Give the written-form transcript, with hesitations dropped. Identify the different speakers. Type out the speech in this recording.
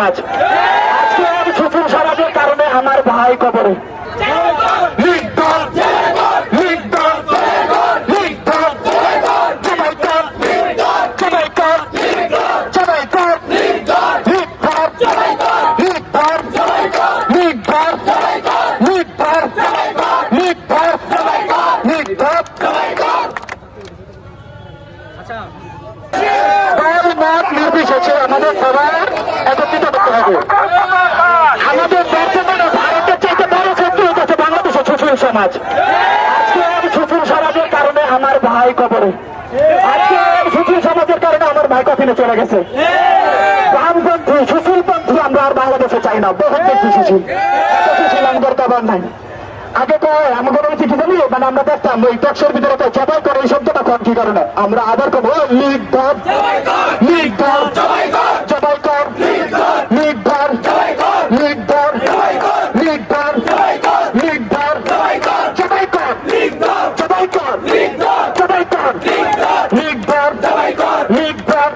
Speaker 1: সমাজ। আজকে সুশীল সমাজের কারণে আমার ভাই কবরে। নির্বিশেষে আমাদের সবার একত্রিত করতে হবে। আমাদের বর্তমানে ভারতের চাইতে বড় শত্রু হচ্ছে বাংলাদেশের সুশীল সমাজ। আজকে সুশীল সমাজের কারণে আমার ভাই কবরে। আজকে সুশীল সমাজের কারণে আমার ভাই কফিনে চলে গেছে। বামপন্থী সুশীলপন্থী আমরা আর বাংলাদেশে চাই না। বহুপন্থী সুশীল, সুশীল আমাদের দরকার নাই। আগে কয় আমাদের ওই চিঠি জানি, মানে আমরা দেখতাম ওই টকশোর ভিতরে জবাই করে এই শব্দটা কম কি করে না, আমরা আবার কব লিগ ধর, লিগ ধর, জবাই কর, লিগ ধর, লিগ ধর, লিগ ধর, লিগ ধর, জবাই কর, জবাই কর, লিগ ধর, লিগ ধর, লিগ ধর,